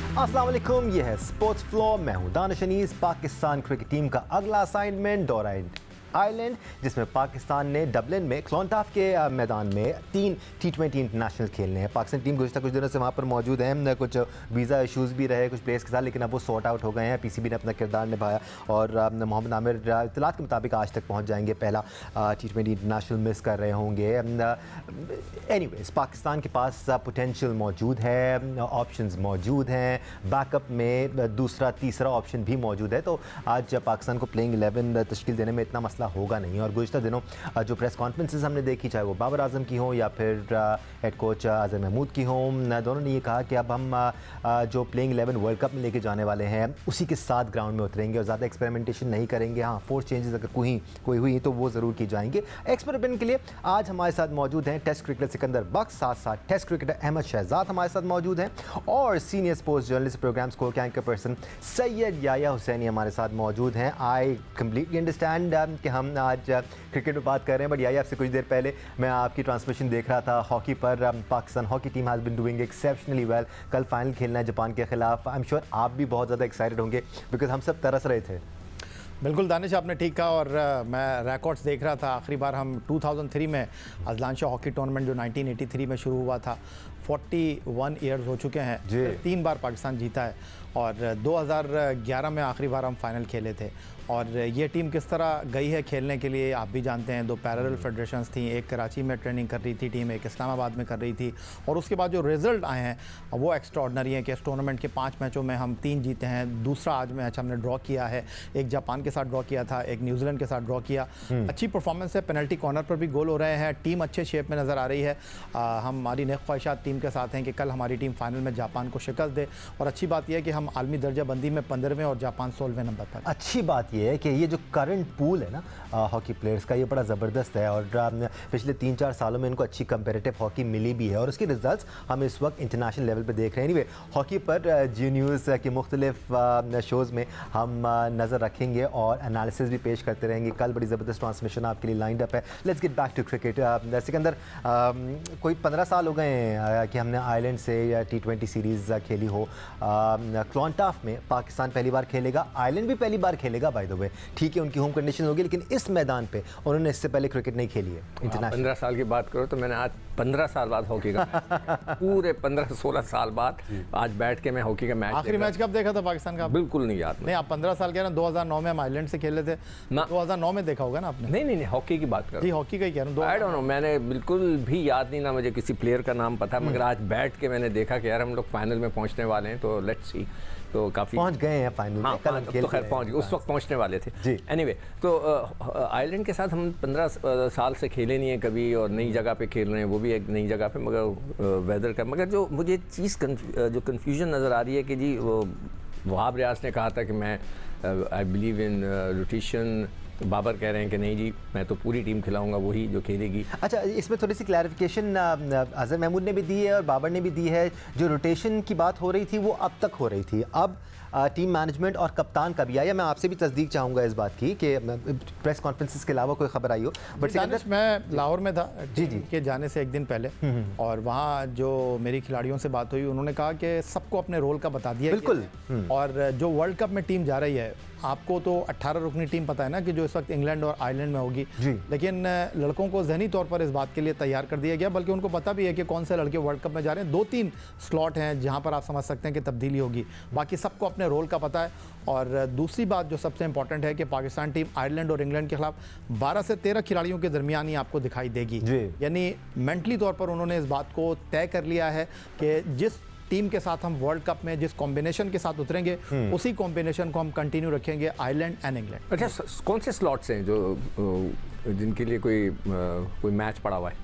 अस्सलाम वालेकुम, ये है स्पोर्ट्स फ्लो। मैं हूं दानिश अनीस। पाकिस्तान क्रिकेट टीम का अगला असाइनमेंट दौरा आयरलैंड, जिसमें पाकिस्तान ने डबलिन में क्लॉन्टाफ के मैदान में 3 T20 इंटरनेशनल खेलने हैं। पाकिस्तान टीम गुज़श्ता कुछ दिनों से वहाँ पर मौजूद हैं। कुछ वीज़ा इशूज़ भी रहे कुछ प्लेयर्स के साथ, लेकिन अब वो सॉर्ट आउट हो गए हैं। पीसीबी ने अपना किरदार निभाया और मोहम्मद आमिर इत्तलात के मुताबिक आज तक पहुँच जाएंगे। पहला T20 इंटरनेशनल मिस कर रहे होंगे। एनीवेज, पाकिस्तान के पास पोटेंशियल मौजूद है, ऑप्शंस मौजूद हैं, बैकअप में दूसरा तीसरा ऑप्शन भी मौजूद है। तो आज पाकिस्तान को प्लेइंग 11 तश्कील देने में इतना होगा नहीं। और गुज़श्ता दिनों जो प्रेस कॉन्फ्रेंसेस हमने देखी, चाहे वो बाबर आजम की हो या फिर हेड कोच अजहर महमूद की हो, दोनों ने ये कहा कि अब हम जो प्लेइंग 11 वर्ल्ड कप में लेके जाने वाले हैं उसी के साथ ग्राउंड में उतरेंगे और ज़्यादा एक्सपेरिमेंटेशन नहीं करेंगे। हाँ, फोर्स चेंजेस अगर कोई हुई तो वो ज़रूर की जाएंगे। एक्सपेरिमेंट के लिए आज हमारे साथ मौजूद हैं टेस्ट क्रिकेटर सिकंदर बख्श, साथ साथ टेस्ट क्रिकेटर अहमद शहजाद हमारे साथ मौजूद हैं और सीनियर स्पोर्ट्स जर्नलिस्ट प्रोग्राम्स को एंकर पर्सन सैयद याया हुसैनी हमारे साथ मौजूद हैं। आई कम्प्लीटली अंडरस्टैंड कि हम आज क्रिकेट में बात कर रहे हैं, बट याया आपसे कुछ देर पहले मैं आपकी ट्रांसमिशन देख रहा था हॉकी पर। Pakistan hockey team has been doing exceptionally well. कल फाइनल खेलना है जापान के खिलाफ। आई एम श्योर आप भी बहुत ज़्यादा एक्साइटेड होंगे बिकॉज हम सब तरस रहे थे। बिल्कुल दानिश, आपने ठीक कहा। और मैं रिकॉर्ड्स देख रहा था। आखिरी बार हम 2003 में अजलान शाह हॉकी टूर्नामेंट जो 1983 में शुरू हुआ था, 41 ईयर्स हो चुके हैं। 3 बार पाकिस्तान जीता है और 2011 में आखिरी बार हम फाइनल खेले थे। और ये टीम किस तरह गई है खेलने के लिए आप भी जानते हैं। 2 पैरेलल फेडरेशंस थी, एक कराची में ट्रेनिंग कर रही थी टीम, एक इस्लामाबाद में कर रही थी। और उसके बाद जो रिज़ल्ट आए हैं वो एक्स्ट्राऑर्डिनरी है कि इस टूर्नामेंट के 5 मैचों में हम 3 जीते हैं। दूसरा आज मैच हमने ड्रॉ किया है, एक जापान के साथ ड्रॉ किया था, एक न्यूजीलैंड के साथ ड्रॉ किया। अच्छी परफॉर्मेंस है, पेनल्टी कॉर्नर पर भी गोल हो रहे हैं, टीम अच्छे शेप में नज़र आ रही है। हमारी नेक ख्वाहिशात टीम के साथ हैं कि कल हमारी टीम फाइनल में जापान को शिकस्त दे। और अच्छी बात यह है कि हम आलमी दर्जा बंदी में 15वें और जापान 16वें नंबर पर। अच्छी बात यह है कि ये जो करंट पूल है ना हॉकी प्लेयर्स का, ये बड़ा ज़बरदस्त है और पिछले 3-4 सालों में इनको अच्छी कंपेरेटिव हॉकी मिली भी है और उसके रिजल्ट्स हम इस वक्त इंटरनेशनल लेवल पे देख रहे हैं। एनीवे, हॉकी पर जी न्यूज़ के मुख्तलिफ शोज़ में हम नज़र रखेंगे और एनालिसिस भी पेश करते रहेंगे। कल बड़ी ज़बरदस्त ट्रांसमिशन आपके लिए लाइंड अप है। Let's get back to cricket. Sikandar, कोई 15 साल हो गए हैं कि हमने आयरलैंड से या T20 सीरीज़ खेली हो। क्लॉन्टाफ में पाकिस्तान पहली बार खेलेगा, आयरलैंड भी पहली बार खेलेगा बाय द वे। ठीक है, उनकी होम कंडीशन होगी, लेकिन इस मैदान पे उन्होंने इससे पहले क्रिकेट नहीं खेली है इंटरनेशनल। 15 साल की बात करो तो मैंने आज 15 साल बाद हॉकी का पूरे 15-16 साल बाद आज बैठ के मैं हॉकी का मैच। आखिरी मैच कब देखा था पाकिस्तान का? बिल्कुल नहीं याद। नहीं, आप 15 साल कह रहे हैं। 2009 में हम आयरलैंड से खेले थे ना। 2009 में देखा होगा ना आपने? नहीं, हॉकी की बात कर। जी, हॉकी का ही कह रहा हूँ। आई डोंट नो, मैंने बिल्कुल भी याद नहीं, ना मुझे किसी प्लेयर का नाम पता, मगर आज बैठ के मैंने देखा कि यार हम लोग फाइनल में पहुंचने वाले हैं, तो लेट्स सी। तो काफ़ी पहुंच गए हैं फाइनल। हाँ, तो खैर पहुंच गए, उस वक्त पहुंचने वाले थे। एनीवे, तो आयरलैंड के साथ हम 15 साल से खेले नहीं है कभी और नई जगह पे खेल रहे हैं, वो भी एक नई जगह पे, मगर वेदर का। मगर जो मुझे चीज़ जो कन्फ्यूजन नज़र आ रही है कि जी वो वहाब रियाज ने कहा था कि मैं I believe in rotation, Babar कह रहे हैं कि नहीं जी मैं तो पूरी टीम खिलाऊंगा, वही जो खेलेगी। अच्छा, इसमें थोड़ी सी क्लैरिफिकेशन अजहर महमूद ने भी दी है और बाबर ने भी दी है। जो रोटेशन की बात हो रही थी वो अब तक हो रही थी, अब टीम मैनेजमेंट और कप्तान का भी आया। मैं आपसे भी तस्दीक चाहूँगा इस बात की कि प्रेस कॉन्फ्रेंसेस के अलावा कोई खबर आई हो। बट मैं लाहौर में था जी के जाने से एक दिन पहले, और वहाँ जो मेरी खिलाड़ियों से बात हुई उन्होंने कहा कि सबको अपने रोल का बता दिया। बिल्कुल। और जो वर्ल्ड कप में टीम जा रही है, आपको तो 18 रुकनी टीम पता है ना कि जो इस वक्त इंग्लैंड और आयरलैंड में होगी, लेकिन लड़कों को जहनी तौर पर इस बात के लिए तैयार कर दिया गया, बल्कि उनको पता भी है कि कौन से लड़के वर्ल्ड कप में जा रहे हैं। 2-3 स्लॉट हैं जहां पर आप समझ सकते हैं कि तब्दीली होगी, बाकी सबको अपने रोल का पता है। और दूसरी बात जो सबसे इंपॉर्टेंट है कि पाकिस्तान टीम आयरलैंड और इंग्लैंड के खिलाफ 12 से 13 खिलाड़ियों के दरमियान ही आपको दिखाई देगी। यानी मेंटली तौर पर उन्होंने इस बात को तय कर लिया है कि जिस टीम के साथ हम वर्ल्ड कप में जिस कॉम्बिनेशन के साथ उतरेंगे उसी कॉम्बिनेशन को हम कंटिन्यू रखेंगे, आयरलैंड एंड इंग्लैंड। अच्छा, कौन से स्लॉट्स हैं जो जिनके लिए कोई मैच पड़ा हुआ है?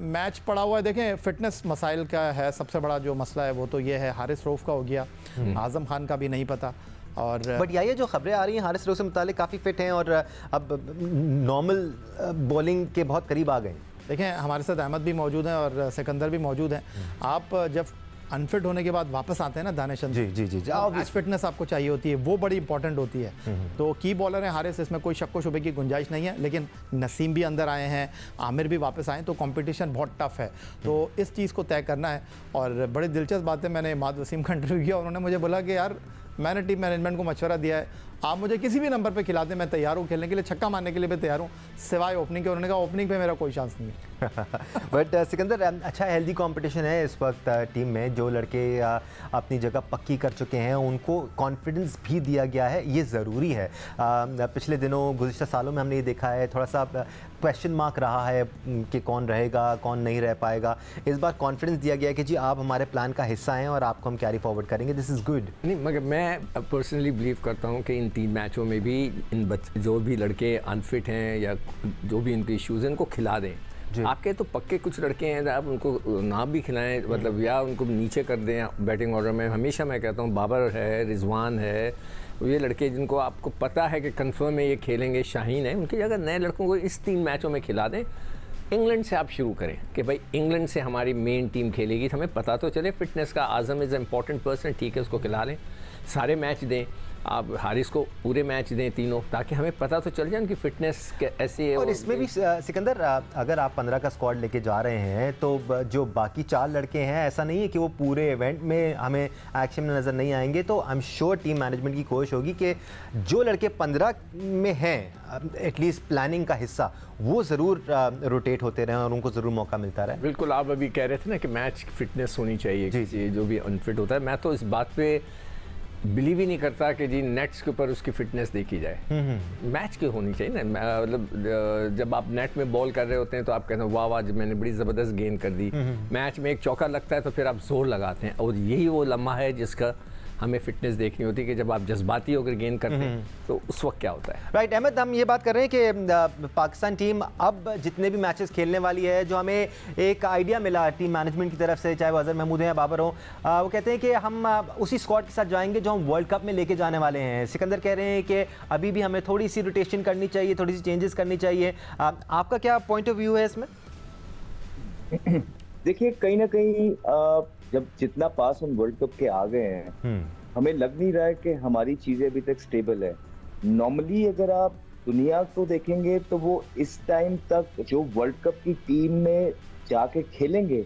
मैच पड़ा हुआ है, देखें फिटनेस मसाइल का है सबसे बड़ा जो मसला है, वो तो ये है हारिस रऊफ का हो गया, आजम खान का भी नहीं पता। और बट ये जो खबरें आ रही हैं हारिस रऊफ से मुतालिक काफ़ी फिट हैं और अब नॉर्मल बॉलिंग के बहुत करीब आ गए हैं। देखें हमारे साथ अहमद भी मौजूद हैं और सिकंदर भी मौजूद हैं। आप जब अनफिट होने के बाद वापस आते हैं ना दानिश, जी जी जी, मैच फिटनेस आपको चाहिए होती है, वो बड़ी इंपॉर्टेंट होती है। तो की बॉलर हैं हारिस, इसमें कोई शक व शुबे की गुंजाइश नहीं है, लेकिन नसीम भी अंदर आए हैं, आमिर भी वापस आए, तो कंपटीशन बहुत टफ है। तो इस चीज़ को तय करना है। और बड़ी दिलचस्प बात है, मैंने इमाद वसीम का इंटरव्यू किया, उन्होंने मुझे बोला कि यार मैंने टीम मैनेजमेंट को मशवरा दिया है, आप मुझे किसी भी नंबर पे खिला दें, मैं तैयार हूँ खेलने के लिए, छक्का मारने के लिए भी तैयार हूँ, सिवाय ओपनिंग के। उन्होंने कहा ओपनिंग पे मेरा कोई चांस नहीं है। बट सिकंदर, अच्छा हेल्दी कंपटीशन है इस वक्त टीम में। जो लड़के अपनी जगह पक्की कर चुके हैं उनको कॉन्फिडेंस भी दिया गया है, ये ज़रूरी है। पिछले दिनों गुज़िश्ता सालों में हमने ये देखा है, थोड़ा सा क्वेश्चन मार्क रहा है कि कौन रहेगा कौन नहीं रह पाएगा। इस बार कॉन्फिडेंस दिया गया है कि जी आप हमारे प्लान का हिस्सा हैं और आपको हम कैरी फॉरवर्ड करेंगे, दिस इज़ गुड। नहीं, मगर मैं पर्सनली बिलीव करता हूँ कि इन 3 मैचों में भी इन जो भी लड़के अनफिट हैं या जो भी इनके इश्यूज़ हैं, इनको खिला दें। आपके तो पक्के कुछ लड़के हैं, आप उनको ना भी खिलाएं, मतलब या उनको नीचे कर दें बैटिंग ऑर्डर में। हमेशा मैं कहता हूँ बाबर है, रिजवान है, ये लड़के जिनको आपको पता है कि कंफर्म है ये खेलेंगे, शाहीन है, उनकी जगह नए लड़कों को इस 3 मैचों में खिला दें। इंग्लैंड से आप शुरू करें कि भाई इंग्लैंड से हमारी मेन टीम खेलेगी, हमें पता तो चले फिटनेस का। आज़म इज़ इम्पॉर्टेंट पर्सन, ठीक है, उसको खिला लें, सारे मैच दें, आप हारिस को पूरे मैच दें तीनों, ताकि हमें पता तो चल जाए उनकी फिटनेस ऐसी है। और इसमें भी सिकंदर, अगर आप 15 का स्क्वाड लेके जा रहे हैं तो जो बाकी 4 लड़के हैं, ऐसा नहीं है कि वो पूरे इवेंट में हमें एक्शन में नज़र नहीं आएंगे। तो I am sure team management की कोशिश होगी कि जो लड़के 15 में हैं एटलीस्ट प्लानिंग का हिस्सा, वो ज़रूर रोटेट होते रहें और उनको ज़रूर मौका मिलता रहे। बिल्कुल, आप अभी कह रहे थे ना कि मैच फिटनेस होनी चाहिए जी, जो भी अनफिट होता है। मैं तो इस बात पे बिलीव ही नहीं करता कि जी नेट्स के ऊपर उसकी फिटनेस देखी जाए। मैच की होनी चाहिए ना, मतलब जब आप नेट में बॉल कर रहे होते हैं तो आप कहते हैं वाह वाह मैंने बड़ी ज़बरदस्त गेंद कर दी। मैच में एक चौका लगता है तो फिर आप जोर लगाते हैं, और यही वो लम्हा है जिसका हमें फिटनेस देखनी होती है कि जब आप जज्बाती होकर गेंद करते हैं तो उस वक्त क्या होता है। राइट अहमद, हम ये बात कर रहे हैं कि पाकिस्तान टीम अब जितने भी मैचेस खेलने वाली है, जो हमें एक आइडिया मिला टीम मैनेजमेंट की तरफ से, चाहे वो अजहर महमूद हैं या बाबर हो, वो कहते हैं कि हम उसी स्क्वाड के साथ जाएंगे जो हम वर्ल्ड कप में लेके जाने वाले हैं। सिकंदर कह रहे हैं कि अभी भी हमें थोड़ी सी रोटेशन करनी चाहिए, थोड़ी सी चेंजेस करनी चाहिए। आपका क्या पॉइंट ऑफ व्यू है इसमें? देखिए, कहीं ना कहीं जब जितना पास हम वर्ल्ड कप के आ गए हैं, हमें लग नहीं रहा है कि हमारी चीजें अभी तक स्टेबल है। नॉर्मली अगर आप दुनिया को देखेंगे तो वो इस टाइम तक जो वर्ल्ड कप की टीम में जाके खेलेंगे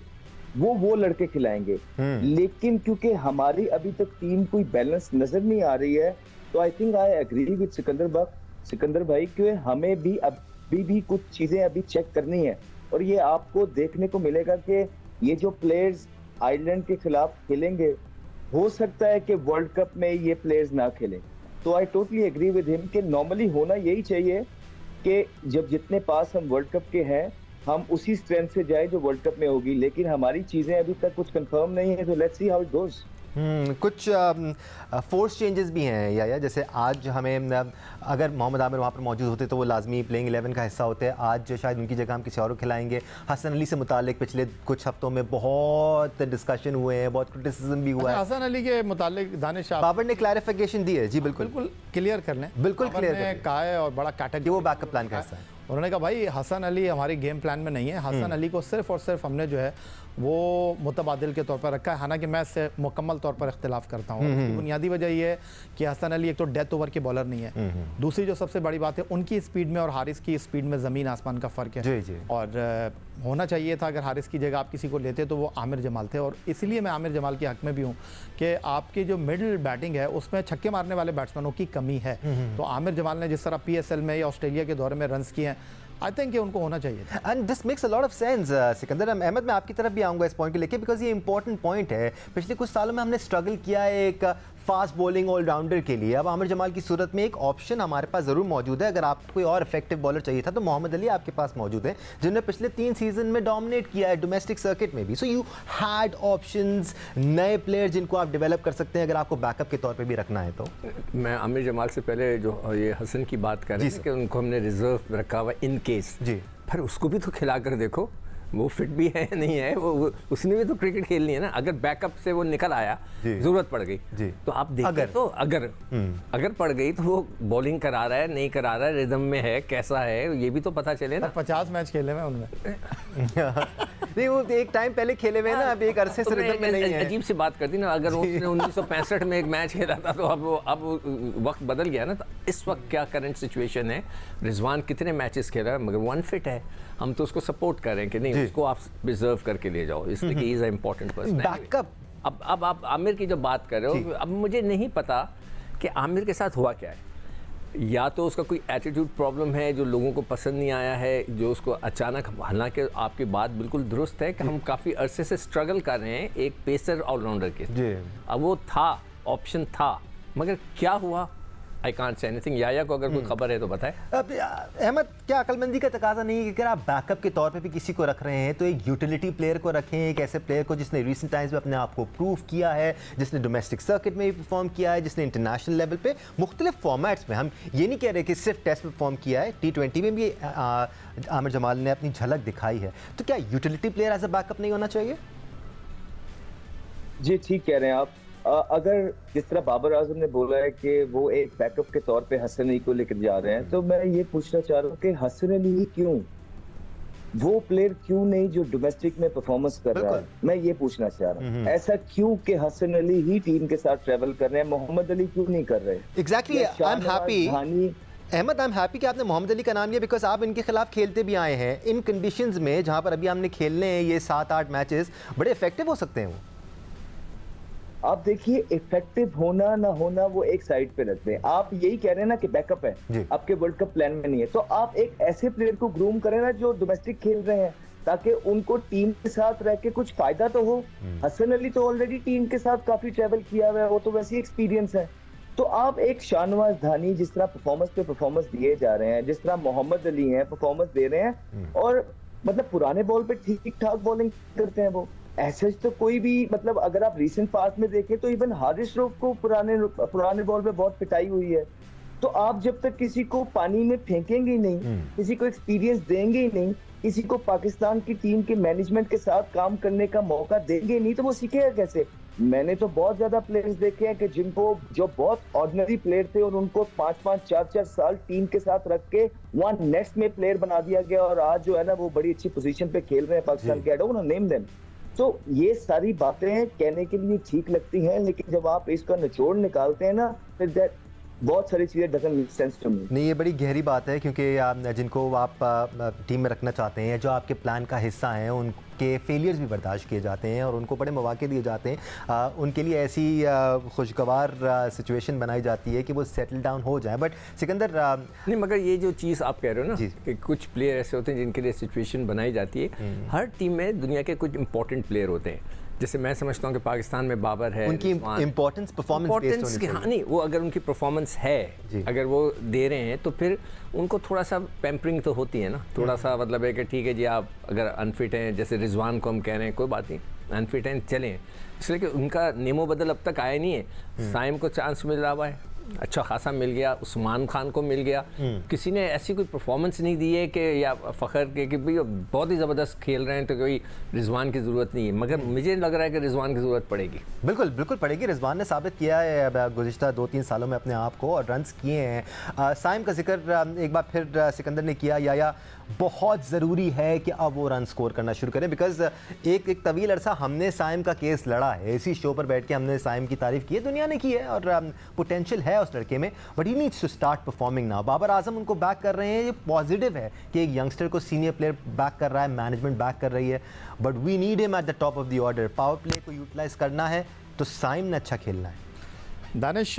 वो लड़के खिलाएंगे, लेकिन क्योंकि हमारी अभी तक टीम कोई बैलेंस नजर नहीं आ रही है, तो I think I agree with Sikandar भाई कि हमें भी अभी भी कुछ चीजें अभी चेक करनी है। और ये आपको देखने को मिलेगा कि ये जो प्लेयर्स आयरलैंड के खिलाफ खेलेंगे, हो सकता है कि वर्ल्ड कप में ये प्लेयर्स ना खेलें। तो I totally agree with him कि नॉर्मली होना यही चाहिए कि जब जितने पास हम वर्ल्ड कप के हैं, हम उसी स्ट्रेंथ से जाए जो वर्ल्ड कप में होगी, लेकिन हमारी चीजें अभी तक कुछ कंफर्म नहीं है, तो let's see how it goes. कुछ फोर्स चेंजेस भी हैं या जैसे आज हमें अगर मोहम्मद आमिर वहाँ पर मौजूद होते तो वो लाजमी प्लेइंग 11 का हिस्सा होते हैं। आज शायद उनकी जगह हम किसी और को खिलाएंगे। हसन अली से मुतालिक पिछले कुछ हफ्तों में बहुत डिस्कशन हुए हैं, बहुत क्रिटिसिज्म भी हुआ है। हसन अली के मुतालिक दानिश बाबर ने क्लैरिफिकेशन दी है। जी बिल्कुल क्लियर कर लें, बिल्कुल क्लियर कहा है और बड़ा कैटेगरी वो बैकअप प्लान का हिस्सा है। उन्होंने कहा भाई हसन अली हमारी गेम प्लान में नहीं है, हसन अली को सिर्फ और सिर्फ हमने जो है वो मुतबादिल के तौर पर रखा है। हालांकि मैं इससे मुकम्मल तौर पर इख्तिलाफ करता हूँ। उसकी बुनियादी वजह ये है कि हसन अली एक तो डेथ ओवर के बॉलर नहीं है, दूसरी जो सबसे बड़ी बात है उनकी स्पीड में और हारिस की स्पीड में ज़मीन आसमान का फ़र्क है। जी। और होना चाहिए था अगर हारिस की जगह आप किसी को लेते तो वो आमिर जमाल थे, और इसीलिए मैं आमिर जमाल के हक में भी हूँ कि आपकी जो मिडिल बैटिंग है उसमें छक्के मारने वाले बैट्समैनों की कमी है। तो आमिर जमाल ने जिस तरह PSL में या ऑस्ट्रेलिया के दौरे में रन्स किए हैं, आई थिंक उनको होना चाहिए। And this makes a lot of sense Sikandar. Ahmad, मैं आपकी तरफ भी आऊँगा इस पॉइंट को लेके, बिकॉज ये इंपॉर्टेंट पॉइंट है। पिछले कुछ सालों में हमने स्ट्रगल किया है एक फास्ट बॉलिंग ऑलराउंडर के लिए। अब आमिर जमाल की सूरत में एक ऑप्शन हमारे पास ज़रूर मौजूद है। अगर आपको कोई और इफेक्टिव बॉलर चाहिए था तो मोहम्मद अली आपके पास मौजूद है, जिन्होंने पिछले 3 सीजन में डोमिनेट किया है डोमेस्टिक सर्किट में भी। सो यू हैड ऑप्शंस, नए प्लेयर जिनको आप डेवलप कर सकते हैं अगर आपको बैकअप के तौर पर भी रखना है तो। मैं आमिर जमाल से पहले जो ये हसन की बात कर रही थी कि उनको हमने रिजर्व रखा हुआ इन केस जी, फिर उसको भी तो खिला कर देखो। वो फिट भी है नहीं है, वो उसने भी तो क्रिकेट खेलनी है ना। अगर बैकअप से वो निकल आया, जरूरत पड़ गई तो आप देखिए, तो अगर पड़ गई तो वो बॉलिंग करा रहा है नहीं करा रहा है, रिदम में है कैसा है, ये भी तो पता चले ना। 50 मैच खेले हुए उनमें नहीं, वो एक टाइम पहले खेले हुए ना, अब एक अरसे से रिदम में नहीं है। अजीब सी बात करती ना, अगर उसने 1965 में एक मैच खेला था तो अब वक्त बदल गया ना। तो इस वक्त क्या करंट सिचुएशन है, रिजवान कितने मैचेस खेल रहा है मगर वन फिट है, हम तो उसको सपोर्ट कर रहे हैं कि नहीं उसको आप रिजर्व करके ले जाओ, इसलिए कि इज इंपॉर्टेंट पर्सन। बैकअप अब आप आमिर की जो बात कर रहे हो, अब मुझे नहीं पता कि आमिर के साथ हुआ क्या है। या तो उसका कोई एटीट्यूड प्रॉब्लम है जो लोगों को पसंद नहीं आया है, जो उसको अचानक, हालांकि आपकी बात बिल्कुल दुरुस्त है कि हम काफ़ी अरसे से स्ट्रगल कर रहे हैं एक पेसर ऑलराउंडर के। अब वो था, ऑप्शन था, मगर क्या हुआ, आई कांट से एनीथिंग। याया को अगर कोई खबर है तो बताएं। अहमद, क्या अकलमंदी का तकाजा नहीं है कि अगर आप बैकअप के तौर पे भी किसी को रख रहे हैं तो एक यूटिलिटी प्लेयर को रखें, एक ऐसे प्लेयर को जिसने रिसेंट टाइम्स में अपने आप को प्रूव किया है, जिसने डोमेस्टिक सर्किट में भी परफॉर्म किया है, जिसने इंटरनेशनल लेवल पे मुख्तलिफ फॉर्मेट्स में, हम ये नहीं कह रहे कि सिर्फ टेस्ट में परफॉर्म किया है, T20 में भी आमिर जमाल ने अपनी झलक दिखाई है, तो क्या utility player as a backup नहीं होना चाहिए? जी ठीक कह रहे हैं आप। अगर जिस तरह बाबर आजम ने बोला है कि वो एक बैकअप के तौर पे हसन अली को लेकर जा रहे हैं, तो मैं ये पूछना चाह रहा हूँ कि हसन अली ही क्यों, वो प्लेयर क्यों नहीं जो डोमेस्टिक में परफॉर्मेंस कर रहा है? मैं ये पूछना चाह रहा हूँ, ऐसा क्यों कि हसन अली ही टीम के साथ ट्रेवल कर रहे हैं, मोहम्मद अली क्यों नहीं कर रहे? Exactly, I am happy Ahmad, I am happy कि आपने मोहम्मद अली का नाम लिया, बिकॉज आप इनके खिलाफ खेलते भी आए हैं इन कंडीशंस में जहां पर अभी हमने खेलने हैं ये 7-8 मैचेस, बड़े इफेक्टिव हो सकते हैं वो। आप देखिए, इफेक्टिव होना ना होना वो एक साइड पे रखते हैं। आप यही कह रहे हैं ना कि बैकअप है, आपके वर्ल्ड कप प्लान में नहीं है, तो आप एक ऐसे प्लेयर को ग्रूम करें ना जो डोमेस्टिक खेल रहे हैं, ताकि उनको टीम के साथ रह के कुछ फायदा तो हो। हसन अली तो ऑलरेडी टीम के साथ काफी ट्रेवल किया हुआ है, वो तो वैसे ही एक्सपीरियंस है। तो आप एक शाहनवाज धानी जिस तरह परफॉर्मेंस पे परफॉर्मेंस दिए जा रहे हैं, जिस तरह मोहम्मद अली हैं परफॉर्मेंस दे रहे हैं, और मतलब पुराने बॉल पे ठीक ठाक बॉलिंग करते हैं वो, ऐसे तो कोई भी, मतलब अगर आप रीसेंट पास्ट में देखें तो इवन हारिस रऊफ को पुराने बॉल पे बहुत पिटाई हुई है। तो आप जब तक किसी को पानी में फेंकेंगे ही नहीं, किसी को एक्सपीरियंस देंगे ही नहीं, किसी को पाकिस्तान की टीम के मैनेजमेंट के साथ काम करने का मौका देंगे नहीं, तो वो सीखेगा कैसे? मैंने तो बहुत ज्यादा प्लेयर्स देखे हैं कि जिनको, जो बहुत ऑर्डिनरी प्लेयर थे और उनको 5-5, 4-4 साल टीम के साथ रख के वहाँ नेक्स्ट में प्लेयर बना दिया गया, और आज जो है ना वो बड़ी अच्छी पोजीशन पे खेल रहे हैं पाकिस्तान के। I don't know name them. तो ये सारी बातें कहने के लिए ठीक लगती हैं, लेकिन जब आप इसका निचोड़ निकालते हैं ना, फिर बहुत सारी चीज़ें doesn't make sense to me. नहीं, ये बड़ी गहरी बात है, क्योंकि जिनको आप टीम में रखना चाहते हैं, जो आपके प्लान का हिस्सा हैं, उनके फेलियर्स भी बर्दाश्त किए जाते हैं और उनको बड़े मौके दिए जाते हैं। उनके लिए ऐसी खुशगवार सिचुएशन बनाई जाती है कि वो सेटल डाउन हो जाए। बट सिकंदर नहीं, मगर ये जो चीज़ आप कह रहे हो ना कि कुछ प्लेयर ऐसे होते हैं जिनके लिए सिचुएशन बनाई जाती है, हर टीम में दुनिया के कुछ इंपॉर्टेंट प्लेयर होते हैं। जैसे मैं समझता हूँ कि पाकिस्तान में बाबर है, उनकी इंपॉर्टेंस परफॉर्मेंस की, हाँ नहीं, वो अगर उनकी परफॉर्मेंस है, अगर वो दे रहे हैं तो फिर उनको थोड़ा सा पैम्परिंग तो होती है ना, थोड़ा सा मतलब है कि ठीक है जी, आप अगर अनफिट हैं, जैसे रिजवान को हम कह रहे हैं, कोई बात नहीं, अनफिट हैं चलें, इसलिए कि उनका नेमो बदल अब तक आया नहीं है। साइम को चांस मिल रहा है, अच्छा खासा मिल गया, उस्मान खान को मिल गया, किसी ने ऐसी कोई परफॉर्मेंस नहीं दी है कि या फ़ख्र के कि भाई बहुत ही ज़बरदस्त खेल रहे हैं तो कोई रिजवान की ज़रूरत नहीं है, मगर मुझे लग रहा है कि रिजवान की ज़रूरत पड़ेगी। बिल्कुल बिल्कुल पड़ेगी। रिजवान ने साबित किया है गुज़िश्ता 2-3 सालों में अपने आप को, और रन्स किए हैं। साइम का जिक्र एक बार फिर सिकंदर ने किया, या बहुत ज़रूरी है कि अब वो रन स्कोर करना शुरू करें, बिकॉज एक तवील अरसा हमने साइम का केस लड़ा है, इसी शो पर बैठ के हमने साइम की तारीफ़ की है, दुनिया ने की है, और पोटेंशियल है उस लड़के में, but he needs to start performing now. Babar Azam उनको बैक कर रहे हैं, ये पॉजिटिव है कि एक यंगस्टर को सीनियर प्लेयर बैक कर रहा है, मैनेजमेंट बैक कर रही है, but we need him at the top of the order. Power play को यूटिलाइज करना है तो साइम ने अच्छा खेलना है। दानिश,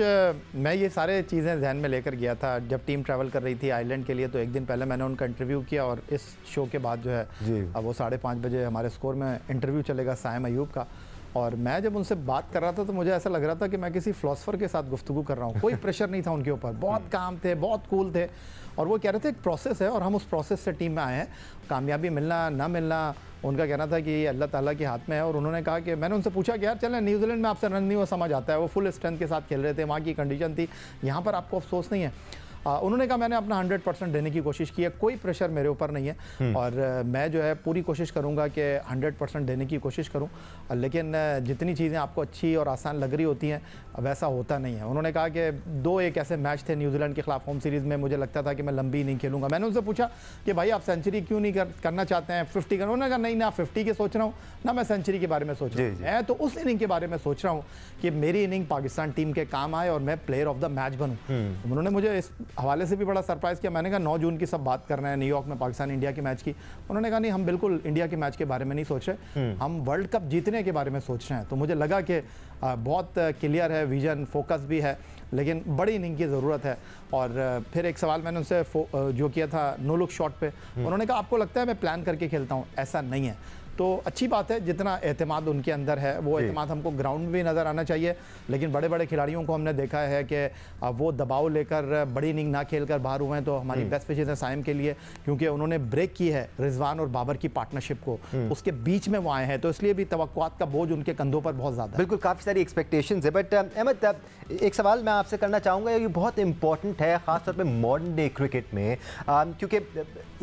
मैं ये सारे चीज़ें जहन में लेकर गया था जब टीम ट्रैवल कर रही थी आइलैंड के लिए, तो एक दिन पहले मैंने उनका इंटरव्यू किया, और इस शो के बाद जो है अब वो 5:30 बजे हमारे स्कोर में इंटरव्यू चलेगा साइम अयूब का, और मैं जब उनसे बात कर रहा था तो मुझे ऐसा लग रहा था कि मैं किसी फ़िलासफ़र के साथ गुफ्तगू कर रहा हूँ। कोई प्रेशर नहीं था उनके ऊपर, बहुत काम थे, बहुत कूल थे, और वो कह रहे थे एक प्रोसेस है और हम उस प्रोसेस से टीम में आए हैं, कामयाबी मिलना ना मिलना उनका कहना था कि ये अल्लाह ताला के हाथ में है। और उन्होंने कहा कि मैंने उनसे पूछा कि यार चलें न्यूजीलैंड में आपसे रन नहीं हुआ, समझ आता है, वो फुल स्ट्रेंथ के साथ खेल रहे थे, वहाँ की कंडीशन थी, यहाँ पर आपको अफसोस नहीं है। उन्होंने कहा मैंने अपना 100% देने की कोशिश की है, कोई प्रेशर मेरे ऊपर नहीं है और मैं जो है पूरी कोशिश करूँगा कि 100% देने की कोशिश करूँ, लेकिन जितनी चीज़ें आपको अच्छी और आसान लग रही होती हैं वैसा होता नहीं है। उन्होंने कहा कि 2 एक ऐसे मैच थे न्यूजीलैंड के खिलाफ होम सीरीज़ में, मुझे लगता था कि मैं लंबी नहीं खेलूँगा। मैंने उनसे पूछा कि भाई आप सेंचुरी क्यों नहीं करना चाहते हैं, 50 का? उन्होंने कहा नहीं ना 50 के सोच रहा हूँ ना मैं सेंचुरी के बारे में सोच रहा हूँ, मैं तो उस इनिंग के बारे में सोच रहा हूँ कि मेरी इनिंग पाकिस्तान टीम के काम आए और मैं प्लेयर ऑफ द मैच बनूँ। उन्होंने मुझे इस हवाले से भी बड़ा सरप्राइज़ किया। मैंने कहा 9 जून की सब बात कर रहे हैं न्यूयॉर्क में पाकिस्तान इंडिया के मैच की। उन्होंने कहा नहीं हम बिल्कुल इंडिया के मैच के बारे में नहीं सोच रहे, हम वर्ल्ड कप जीतने के बारे में सोच रहे हैं। तो मुझे लगा कि बहुत क्लियर है, विजन, फोकस भी है, लेकिन बड़ी इनिंग की ज़रूरत है। और फिर एक सवाल मैंने उनसे जो किया था नो लुक शॉट पे, उन्होंने कहा आपको लगता है मैं प्लान करके खेलता हूँ? ऐसा नहीं है। तो अच्छी बात है, जितना एतमाद उनके अंदर है वो एतमाद हमको ग्राउंड में भी नज़र आना चाहिए। लेकिन बड़े बड़े खिलाड़ियों को हमने देखा है कि वो दबाव लेकर बड़ी इनिंग ना खेलकर बाहर हुए हैं। तो हमारी बेस्ट विशेज़ है साइम के लिए, क्योंकि उन्होंने ब्रेक की है रिजवान और बाबर की पार्टनरशिप को, उसके बीच में वो आए हैं, तो इसलिए भी तवक्कुआत का बोझ उनके कंधों पर बहुत ज़्यादा है। बिल्कुल, काफ़ी सारी एक्सपेक्टेशंस है। बट अहमद, एक सवाल मैं आपसे करना चाहूँगा, ये बहुत इंपॉर्टेंट है ख़ासतौर पे मॉडर्न डे क्रिकेट में, क्योंकि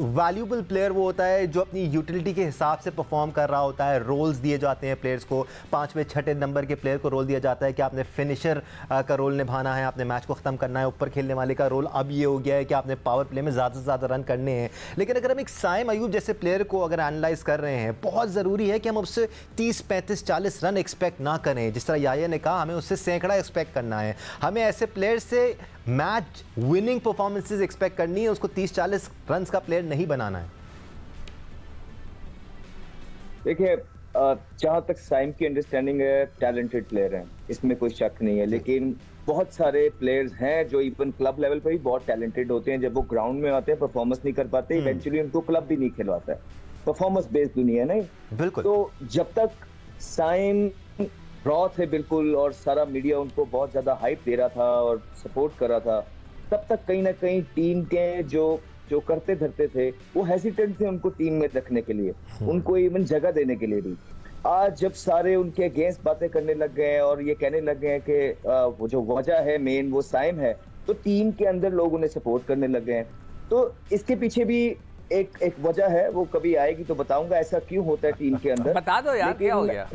वैल्यूबल प्लेयर वो होता है जो अपनी यूटिलिटी के हिसाब से परफॉर्म कर रहा होता है। रोल्स दिए जाते हैं प्लेयर्स को, 5वें 6ठे नंबर के प्लेयर को रोल दिया जाता है कि आपने फिनिशर का रोल निभाना है, आपने मैच को ख़त्म करना है। ऊपर खेलने वाले का रोल अब ये हो गया है कि आपने पावर प्ले में ज़्यादा से ज़्यादा रन करने हैं। लेकिन अगर हम एक साइम अयूब जैसे प्लेयर को अगर एनालाइज कर रहे हैं, बहुत ज़रूरी है कि हम उससे 30, 35, 40 रन एक्सपेक्ट ना करें। जिस तरह याया ने कहा, हमें उससे सैकड़ा एक्सपेक्ट करना है। हमें ऐसे प्लेयर से मैच विनिंग परफॉर्मेंसेज एक्सपेक्ट करनी है, उसको 30-40 रन का प्लेयर नहीं बनाना है। देखिए, जहां तक साइम की अंडरस्टैंडिंग है, टैलेंटेड प्लेयर हैं, इसमें कोई शक नहीं है। लेकिन बहुत सारे प्लेयर्स हैं जो इवन क्लब लेवल पर भी बहुत टैलेंटेड होते हैं, जब वो ग्राउंड में आते हैं परफॉर्मेंस नहीं कर पाते, इवेंचुअली उनको क्लब भी नहीं खिलवाता है। परफॉर्मेंस बेस्ड दुनिया नहीं, बिल्कुल। तो जब तक साइम रॉ थे बिल्कुल और सारा मीडिया उनको बहुत ज्यादा हाइप दे रहा था और सपोर्ट कर रहा था, तब तक कहीं ना कहीं टीम के जो करते धरते थे वो हेजिटेंट थे उनको टीम में रखने के लिए, उनको इवन जगह देने के लिए भी। आज जब सारे उनके अगेंस्ट बातें करने लग गए हैं और ये कहने लग गए हैं कि वो जो वजह है मेन वो साइम है, तो टीम के अंदर लोग उन्हें सपोर्ट करने लग गए हैं। तो इसके पीछे भी एक वजह है, वो कभी आएगी तो बताऊंगा ऐसा क्यों होता है टीम के अंदर। बता दो यार, क्या हो गया?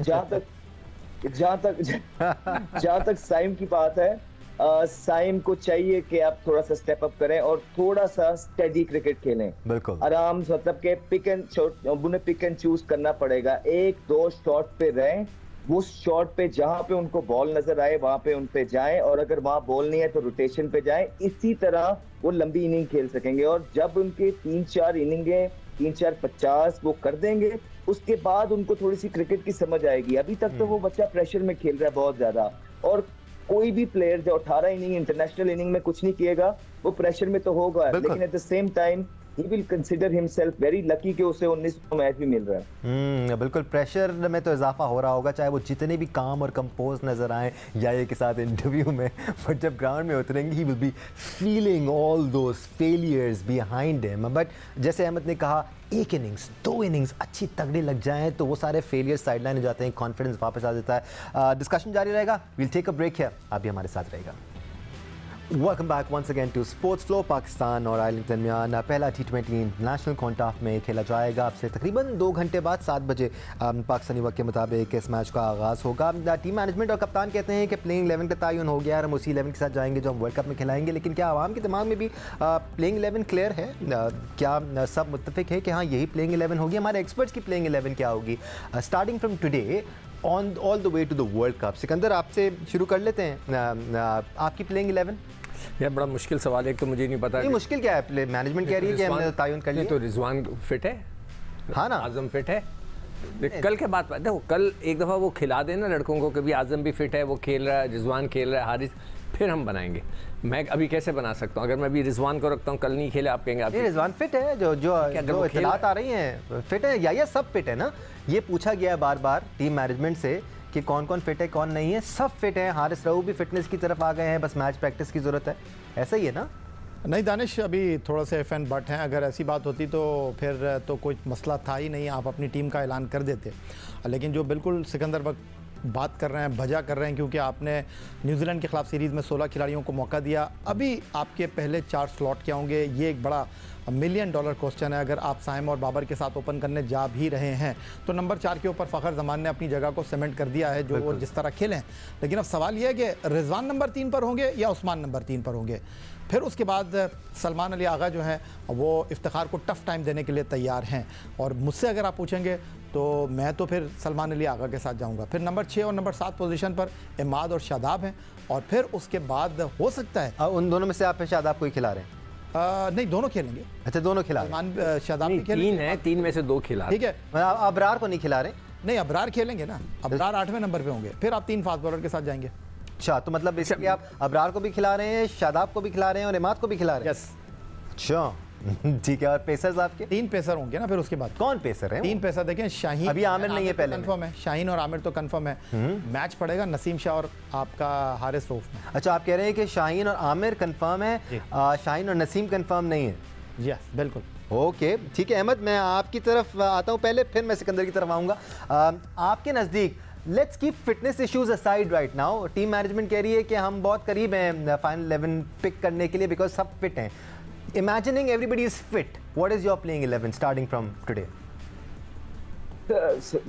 जहां तक साइम की बात है, साइम को चाहिए कि आप थोड़ा सा स्टेप अप करें और थोड़ा सा स्टेडी क्रिकेट खेलें, बिल्कुल आराम, मतलब के उन्हें पिक एंड चूज करना पड़ेगा। 1-2 शॉट पे रहें, वो शॉट पे जहां पे उनको बॉल नजर आए वहां पे उन पे जाएं, और अगर वहां बॉल नहीं है तो रोटेशन पे जाएं। इसी तरह वो लंबी इनिंग खेल सकेंगे। और जब उनके 3-4 इनिंगें 3-4-50 वो कर देंगे, उसके बाद उनको थोड़ी सी क्रिकेट की समझ आएगी। अभी तक तो वो बच्चा प्रेशर में खेल रहा है बहुत ज्यादा, और कोई भी प्लेयर जो 18 इनिंग इंटरनेशनल इनिंग में कुछ नहीं किएगा वो प्रेशर में तो होगा, लेकिन at the same time he will consider himself very lucky कि उसे 19 मैच भी मिल रहा है। बिल्कुल, प्रेशर में तो इजाफा हो रहा होगा, चाहे वो जितने भी काम और कंपोज नजर आए याया के साथ इंटरव्यू में, बट जब ग्राउंड में उतरेंगे he will be feeling all those failures behind him। But जैसे अहमद ने कहा, 1 इनिंग्स 2 इनिंग्स अच्छी तगड़ी लग जाएं तो वो सारे फेलियर साइडलाइन हो जाते हैं, कॉन्फिडेंस वापस आ जाता है। डिस्कशन जारी रहेगा, we'll take a break here, आप भी हमारे साथ रहेगा। Welcome back once again to sports flow. Pakistan और आयरलैंड के दरमियान पहला T20 इंटरनेशनल कॉन्टाफ में खेला जाएगा। अब से तकरीबन 2 घंटे बाद 7 बजे पाकिस्तानी वक्त के मुताबिक इस मैच का आगाज़ होगा। टीम मैनेजमेंट और कप्तान कहते हैं कि प्लेइंग 11 का तयन हो गया है, हम उसी 11 के साथ जाएंगे जो हम वर्ल्ड कप में खिलाएंगे। लेकिन क्या आवाम के दिमाग में भी प्लेइंग 11 क्लियर है? क्या सब मुत्तफिक है कि हाँ यही प्लेइंग 11 होगी? हमारे एक्सपर्ट्स की प्लेइंग 11 क्या होगी starting from today on all the way to the World Cup? Sikandar, आपसे शुरू कर लेते हैं, आपकी प्लेइंग 11। यार बड़ा मुश्किल सवाल है, एक तो मुझे नहीं पता। नहीं, मुश्किल क्या है? मैनेजमेंट कह रही है कि हमने तयन कर लिया। तो रिजवान फिट है, हाँ ना, आजम फिट है। कल के बाद देखो, कल एक दफ़ा वो खिला देना लड़कों को कि भी आजम भी फिट है, वो खेल रहा है, रिजवान खेल रहा है, हारिस, फिर हम बनाएंगे। मैं अभी कैसे बना सकता हूँ? अगर मैं अभी रिजवान को रखता हूँ, कल नहीं खेले, आप कहेंगे आप रिजवान फिट है, जो इत्तलात आ रही हैं फिट है, या सब फिट है ना? ये पूछा गया है बार बार टीम मैनेजमेंट से कि कौन कौन फिट है कौन नहीं है। सब फिट है, हारिस रऊफ भी फिटनेस की तरफ आ गए हैं, बस मैच प्रैक्टिस की ज़रूरत है। ऐसा ही है ना? नहीं दानिश, अभी थोड़ा सा एफ एंड बट हैं। अगर ऐसी बात होती तो फिर तो कोई मसला था ही नहीं, आप अपनी टीम का ऐलान कर देते। लेकिन जो बिल्कुल सिकंदर वक्त बात कर रहे हैं, भजा कर रहे हैं, क्योंकि आपने न्यूजीलैंड के खिलाफ सीरीज़ में 16 खिलाड़ियों को मौका दिया। अभी आपके पहले 4 स्लॉट क्या होंगे, ये एक बड़ा $1 मिलियन क्वेश्चन है। अगर आप साइम और बाबर के साथ ओपन करने जा भी रहे हैं तो नंबर 4 के ऊपर फ़खर जमान ने अपनी जगह को सीमेंट कर दिया है, जो वो जिस तरह खेले हैं। लेकिन अब सवाल यह है कि रिजवान नंबर 3 पर होंगे या उस्मान नंबर 3 पर होंगे। फिर उसके बाद सलमान अली आगा जो हैं वो इफ्तिखार को टफ़ टाइम देने के लिए तैयार हैं, और मुझसे अगर आप पूछेंगे तो मैं तो फिर सलमान अली आगा के साथ जाऊंगा। फिर नंबर 6 और नंबर 7 पोजीशन पर इमाद और शादाब हैं, और फिर उसके बाद हो सकता है उन दोनों में से आप शादाब को ही खिला रहे हैं? नहीं, दोनों खेलेंगे। अच्छा, दोनों खिला रहे हैं। शादाब भी खेलेंगे। 3 है, 3 में से 2 खिला, ठीक है। अबरार को नहीं खिला रहे? नहीं, अबरार खेलेंगे ना, अबरार 8वें नंबर पे होंगे, फिर आप 3 फास्ट बॉलर के साथ जाएंगे। अच्छा, तो मतलब बेसिकली आप अबरार को भी खिला रहे हैं, शादाब को भी खिला रहे हैं और इमाद को भी खिला रहे हैं? यस। अच्छा, ठीक है। और पेसर्स आपके? 3 पेसर होंगे ना फिर उसके बाद। कौन पेसर है? 3 पेसर देखें, शाहीन, अभी आमिर नहीं है, पहले कंफर्म है, शाहीन और आमिर तो कंफर्म है। मैच पड़ेगा नसीम शाह और आपका हारिस रऊफ में। अच्छा, आप कह रहे हैं कि शाहीन और आमिर कंफर्म है, शाहीन और नसीम कंफर्म नहीं है? यस, बिल्कुल। ओके, ठीक है। अहमद, मैं आपकी तरफ आता हूँ पहले, फिर मैं सिकंदर की तरफ आऊँगा। आपके नज़दीक let's keep fitness issues aside right now, team management कह रही है कि हम बहुत करीब हैं फाइनल 11 पिक करने के लिए बिकॉज सब फिट हैं। Imagining everybody is fit, what is your playing 11 starting from today?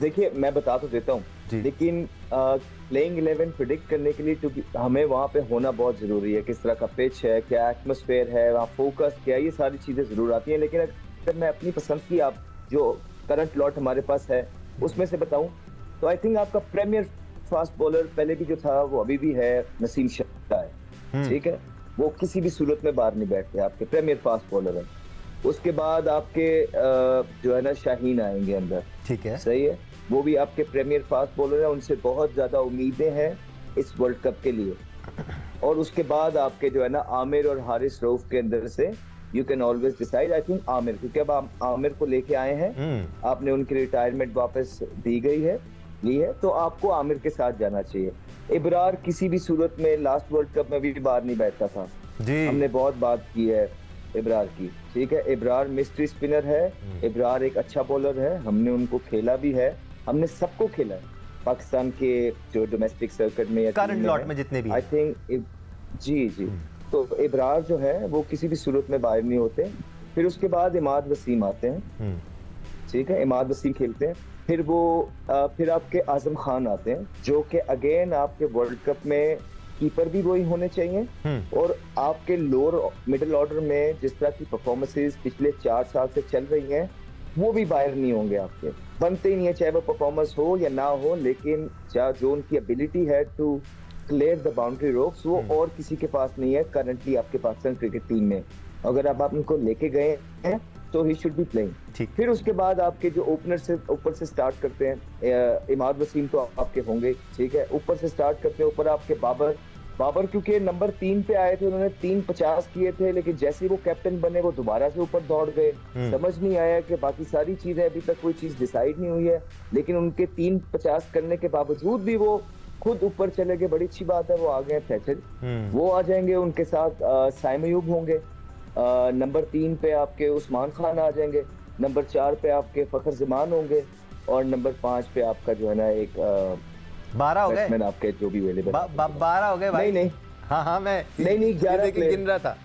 देखिए, मैं बता तो देता हूँ, लेकिन प्लेइंग 11 प्रिडिक्ट करने के लिए हमें वहाँ पे होना बहुत जरूरी है। किस तरह का पिच है, क्या एटमॉस्फेयर है, वहाँ फोकस क्या है, ये सारी चीजें जरूर आती हैं। लेकिन अगर मैं अपनी पसंद की आप जो करंट लॉट हमारे पास है उसमें से बताऊं तो आई थिंक आपका प्रीमियर फास्ट बॉलर पहले भी जो था वो अभी भी है, नसीम शाह है। ठीक है, वो किसी भी सूरत में बाहर नहीं बैठते, आपके प्रीमियर फास्ट बॉलर है। उसके बाद आपके जो है ना शाहीन आएंगे अंदर, ठीक है, सही है, वो भी आपके प्रीमियर फास्ट बॉलर है, उनसे बहुत ज्यादा उम्मीदें हैं इस वर्ल्ड कप के लिए। और उसके बाद आपके जो है ना आमिर और हारिस रऊफ के अंदर से you can always decide. I think Aamir, क्योंकि अब आप आमिर को लेके आए हैं, आपने उनकी रिटायरमेंट वापस दी गई है, ली है, तो आपको आमिर के साथ जाना चाहिए। इब्रार किसी भी सूरत में लास्ट वर्ल्ड कप में भी बाहर नहीं बैठता था जी। हमने बहुत बात की है इब्रार की, ठीक है। इब्रार मिस्ट्री स्पिनर है, इब्रार एक अच्छा बॉलर है, हमने उनको खेला भी है, हमने सबको खेला है पाकिस्तान के जो डोमेस्टिक सर्किट में या करंट लॉट में जितने भी, आई थिंक जी। तो इब्रार जो है वो किसी भी सूरत में बाहर नहीं होते। फिर उसके बाद इमाद वसीम आते हैं, ठीक है, इमाद वसीम खेलते हैं। फिर आपके आजम खान आते हैं, जो कि अगेन आपके वर्ल्ड कप में कीपर भी वही होने चाहिए। और आपके लोअर मिडिल ऑर्डर में जिस तरह की परफॉर्मेंसेस पिछले 4 साल से चल रही हैं, वो भी बाहर नहीं होंगे, आपके बनते ही नहीं है, चाहे वो परफॉर्मेंस हो या ना हो। लेकिन जो उनकी एबिलिटी है to clear the boundary ropes, वो और किसी के पास नहीं है करंटली आपके पाकिस्तान क्रिकेट टीम में। अगर आप उनको लेके गए हैं तो ही शुड बी प्लेइंग। फिर उसके बाद आपके जो ओपनर से ऊपर से स्टार्ट करते हैं, इमाद वसीम तो आपके होंगे, ठीक है, ऊपर से स्टार्ट करते हैं। ऊपर आपके बाबर क्योंकि नंबर 3 पे आए थे, उन्होंने 350 किए थे, लेकिन जैसे ही वो कैप्टन बने वो दोबारा से ऊपर दौड़ गए। समझ नहीं आया कि बाकी सारी चीजें अभी तक कोई चीज डिसाइड नहीं हुई है, लेकिन उनके 350 करने के बावजूद भी वो खुद ऊपर चले गए, बड़ी अच्छी बात है। वो आ गए थैचर, वो आ जाएंगे, उनके साथ साइम अयूब होंगे। नंबर 3 पे आपके उस्मान खान आ जाएंगे, नंबर 4 पे आपके फखर जमान होंगे, और नंबर 5 पे आपका जो है ना एक 12 हो गए आपके जो भी अवेलेबल 12 हो गए भाई। नहीं हाँ मैं नहीं 11 गिन रहा था।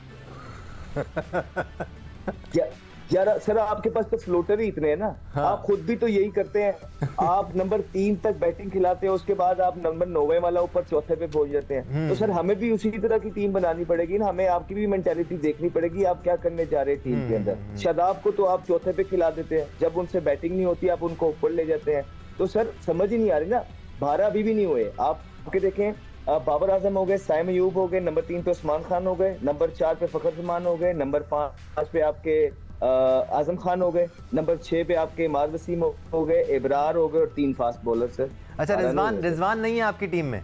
11 सर, आपके पास तो फ्लोटर ही इतने हैं ना। हाँ। आप खुद भी तो यही करते हैं, आप नंबर 3 तक बैटिंग खिलाते हैं, उसके बाद आप नंबर 9 वाला ऊपर चौथे पे पहुंच जाते हैं। तो सर हमें भी उसी तरह की टीम बनानी पड़ेगी ना, हमें आपकी भी मेंटालिटी देखनी पड़ेगी, आप क्या करने जा रहे हैं टीम के अंदर। शादाब को तो आप चौथे पे खिला देते हैं, जब उनसे बैटिंग नहीं होती आप उनको ऊपर ले जाते हैं। तो सर समझ ही नहीं आ रही ना, 12 अभी भी नहीं हुए। आपके देखें, बाबर आजम हो गए, साइम अयूब हो गए, नंबर 3 पे उस्मान खान हो गए, नंबर 4 पे फखर जमान हो गए, नंबर 5 पे आपके आजम खान हो गए, नंबर 6 पे आपके इमाद वसीम हो गए, इब्रार हो गए, और 3 फास्ट बॉलर सर। अच्छा, रिजवान नहीं है आपकी टीम में?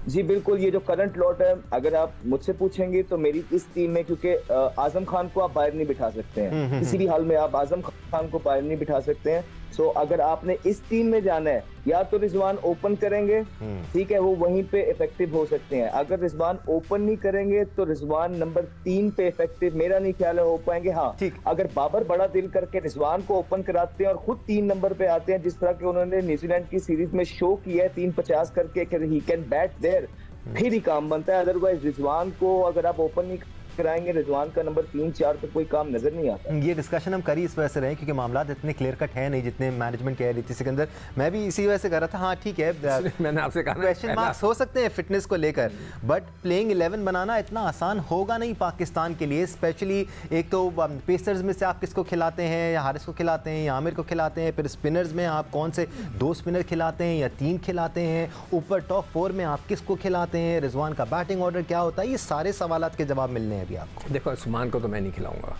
जी बिल्कुल, ये जो करंट लॉट है, अगर आप मुझसे पूछेंगे तो मेरी इस टीम में, क्योंकि आजम खान को आप बाहर नहीं बिठा सकते हैं, किसी भी हाल में आप आजम खान को बाहर नहीं बिठा सकते हैं। सो अगर आपने इस टीम में जाना है, या तो रिजवान ओपन करेंगे, ठीक है, वो वहीं पे इफेक्टिव हो सकते हैं। अगर रिजवान ओपन नहीं करेंगे तो रिजवान नंबर 3 पे इफेक्टिव मेरा नहीं ख्याल है हो पाएंगे। हाँ, अगर बाबर बड़ा दिल करके रिजवान को ओपन कराते हैं और खुद 3 नंबर पे आते हैं, जिस तरह के उन्होंने न्यूजीलैंड की सीरीज में शो किया है 350 करके कि ही कैन बैट देयर, फिर ही काम बनता है। अदरवाइज रिजवान को अगर आप ओपन नहीं कराएंगे, रिजवान का नंबर 3-4 पे कोई काम नजर नहीं आता। ये डिस्कशन हम कर ही इस वजह से रहे क्योंकि मामला इतने क्लियर कट है नहीं जितने मैनेजमेंट कह रही थी सिकंदर। मैं भी इसी वजह से कर रहा था। हाँ ठीक है, मैंने आपसे कहा क्वेश्चन मार्क्स हो सकते हैं फिटनेस को लेकर, बट प्लेइंग 11 बनाना इतना आसान होगा नहीं पाकिस्तान के लिए। स्पेशली एक तो पेसर्स में से आप किसको खिलाते हैं, या हारिस को खिलाते हैं या आमिर को खिलाते हैं, फिर स्पिनर्स में आप कौन से 2 स्पिनर खिलाते हैं या 3 खिलाते हैं, ऊपर टॉप 4 में आप किसको खिलाते हैं, रिजवान का बैटिंग ऑर्डर क्या होता है, ये सारे सवालात के जवाब मिलने हैं अभी आपको। देखो उस्मान को तो मैं नहीं खिलाऊंगा।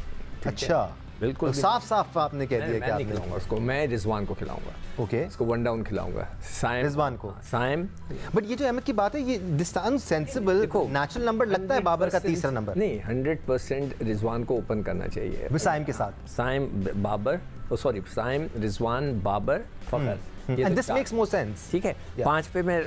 अच्छा, बिल्कुल तो साफ साफ आपने कह दिया कि मैं नहीं खिलाऊंगा उसको, मैं रिजवान को खिलाऊंगा। ओके, उसको 1 डाउन खिलाऊंगा, साइम रिजवान को, साइम। बट ये जो अहमद की बात है, ये दिस सेंसिबल नेचुरल नंबर लगता है बाबर का तीसरा नंबर। नहीं, 100% रिजवान को ओपन करना चाहिए साइम के साथ। Saim Babar, sorry Saim Rizwan Babar Fakhar, and this makes more sense. ठीक है, 5 पे मैं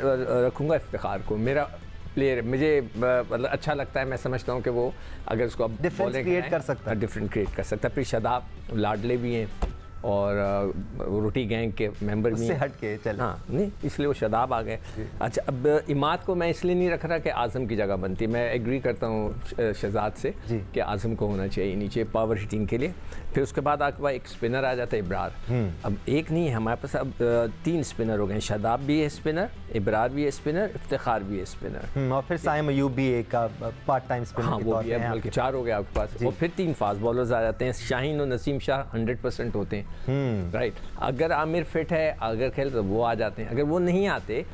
रखूंगा इफ्तिखार को। मेरा प्लेयर मुझे मतलब अच्छा लगता है, मैं समझता हूँ कि वो अगर उसको अब डिफरेंस क्रिएट कर सकता है, डिफरेंट क्रिएट कर सकता है। फिर शादाब लाडले भी हैं और रोटी गैंग के मेंबर भी उससे हट के चल। हाँ नहीं, इसलिए वो शादाब आ गए। अच्छा, अब इमाद को मैं इसलिए नहीं रख रहा कि आज़म की जगह बनती। मैं एग्री करता हूँ शहजाद से कि आज़म को होना चाहिए नीचे पावर हिटिंग के लिए। फिर उसके बाद आपके पास एक स्पिनर आ जाता है इब्रार। अब एक नहीं है हमारे पास, अब 3 स्पिनर हो गए। शादाब भी है स्पिनर, इब्रार भी है स्पिनर, इफ्तिखार भी है स्पिनर, और फिर साइम अयूब भी एक पार्ट टाइम स्पिनर। हाँ वो भी है, बल्कि 4 हो गए आपके पास। और फिर 3 फास्ट बॉलर्स आ जाते हैं। शाहीन और नसीम शाह 100% होते हैं, राइट। अगर आमिर फिट है, अगर खेल तो वो आ जाते हैं। अगर वो नहीं आते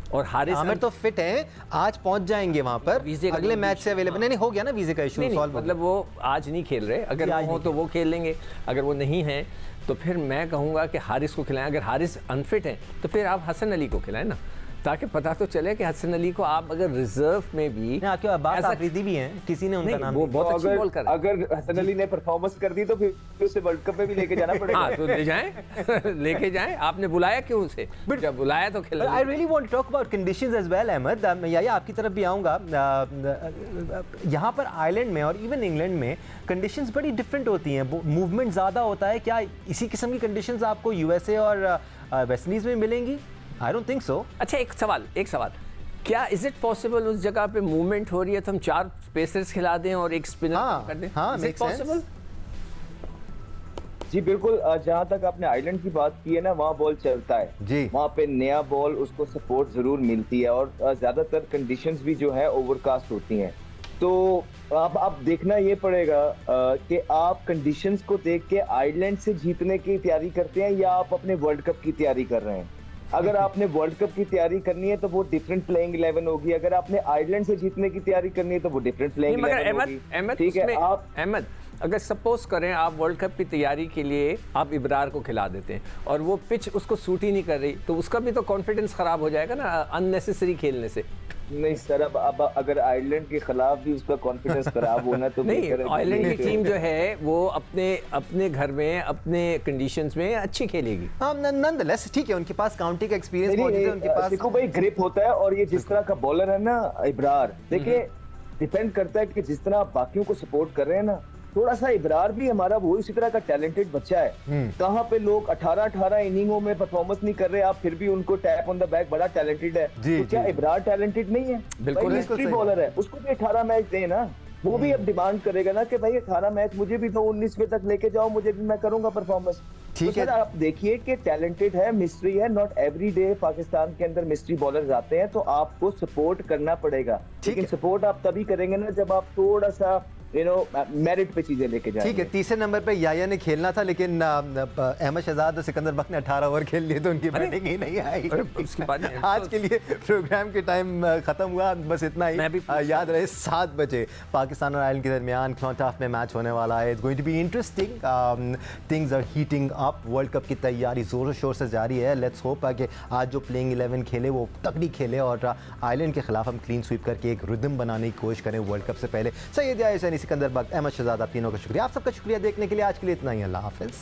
और हारिस, आमिर तो फिट है, आज पहुंच जाएंगे वहां पर, अगले मैच से अवेलेबल। नहीं हो गया ना वीजे का इशू सॉल्व, मतलब वो आज नहीं खेल रहे। अगर वो हो तो वो खेल लेंगे, अगर वो नहीं है तो फिर मैं कहूँगा कि हारिस को खिलाएं। अगर हारिस अनफिट है तो फिर आप हसन अली को खिलाएं ना, ताकि पता तो चले कि हसन अली को आप अगर रिजर्व में भी अब्बास आफरीदी भी हैं, किसी ने उनका नाम, वो बहुत अच्छी बॉल कर रहे हैं। अगर हसन अली ने परफॉर्मेंस कर दी तो फिर उसे वर्ल्ड कप में भी लेके जाना पड़ेगा। हाँ तो ले जाएं लेके जाएं। आपने बुलाया क्यों उसे? जब बुलाया तो खिला। I really want to talk about conditions as well Ahmad. या आपकी तरफ भी आऊँगा। यहाँ पर आयरलैंड में और इवन इंग्लैंड में कंडीशंस बड़ी डिफरेंट होती हैं, मूवमेंट ज़्यादा होता है। क्या इसी किस्म की कंडीशंस आपको यूएसए और वेस्ट इंडीज़ में मिलेंगी? I don't think so. अच्छा, एक सवाल, क्या इज इट पॉसिबल उस जगह पे मूवमेंट हो रही है तो हम 4 स्पेसर्स खिला दें और एक स्पिनर कर दें? हाँ, इज इट पॉसिबल? जी बिल्कुल। जहाँ तक आपने आइलैंड की बात की है ना, वहाँ बॉल चलता है जी, वहाँ पे नया बॉल उसको सपोर्ट जरूर मिलती है। और ज्यादातर कंडीशंस भी जो है ओवरकास्ट होती हैं। तो अब देखना ये पड़ेगा कि आप कंडीशंस को देख के आयरलैंड से जीतने की तैयारी करते हैं या आप अपने वर्ल्ड कप की तैयारी कर रहे हैं। अगर आपने वर्ल्ड कप की तैयारी करनी है तो वो डिफरेंट प्लेइंग 11 होगी। अगर आपने आयरलैंड से जीतने की तैयारी करनी है तो वो डिफरेंट प्लेइंग 11 होगी। ठीक है, आप अहमद अगर सपोज करें आप वर्ल्ड कप की तैयारी के लिए आप इब्रार को खिला देते हैं और वो पिच उसको सूट ही नहीं कर रही, तो उसका भी तो कॉन्फिडेंस खराब हो जाएगा ना अननेसेसरी खेलने से। नहीं सर, अब अगर आयरलैंड के खिलाफ भी उसका कॉन्फिडेंस खराब होना तो नहीं, आयरलैंड की टीम जो है वो अपने घर में अपने कंडीशंस में अच्छी खेलेगी। हाँ, नॉनदलेस ठीक है, उनके पास काउंटी का एक्सपीरियंस मौजूद है, उनके पास देखो भाई ग्रिप होता है। और ये जिस तरह का बॉलर है ना इब्रार, देखिए डिपेंड करता है कि जिस तरह आप बाकियों को सपोर्ट कर रहे हैं ना, थोड़ा सा इब्रार भी हमारा वो इसी तरह का टैलेंटेड बच्चा है। कहाँ पे लोग 18 इनिंगों में परफॉर्मेंस नहीं कर रहे, आप फिर भी उनको टैप ऑन द बैक बड़ा टैलेंटेड है। तो क्या इब्रार टैलेंटेड नहीं है? बिल्कुल हिस्ट्री बॉलर है, उसको भी 18 मैच दे ना। वो भी अब डिमांड करेगा ना कि भाई 18 मैच मुझे भी तो 19वें तक लेके जाओ, मुझे भी, मैं करूंगा परफॉर्मेंस। ठीक है, आप देखिए कि टैलेंटेड है, मिस्ट्री है। नॉट एवरी डे पाकिस्तान के अंदर मिस्ट्री बॉलर्स आते हैं, तो आपको सपोर्ट करना पड़ेगा। लेकिन सपोर्ट आप तभी करेंगे ना जब आप थोड़ा सा मेरिट पे चीजें लेके जाएंगे। ठीक है, तीसरे नंबर पे याया ने खेलना था, लेकिन अहमद शहजाद और सिकंदर बख्त ने 18 ओवर खेल लिए तो उनकी बैटिंग ही नहीं आई। आज के लिए प्रोग्राम के टाइम खत्म हुआ, बस इतना ही। याद रहे 7 बजे पाकिस्तान और आयरलैंड के दरमियान क्लॉन्टाफ में मैच होने वाला है। It's going to be interesting. Things are heating up. World Cup की तैयारी जोरों शोर से जारी है। लेट्स होप कि आज जो प्लेइंग 11 खेले वो तगड़ी खेले और आयरलैंड के खिलाफ हम क्लीन स्वीप करके एक रिदम बनाने की कोशिश करें वर्ल्ड कप से पहले। सैयद सिकंदर बख्त, अहमद शहजाद, आप तीनों का शुक्रिया। आप सबका शुक्रिया देखने के लिए। आज के लिए इतना ही। अल्लाह हाफिज़।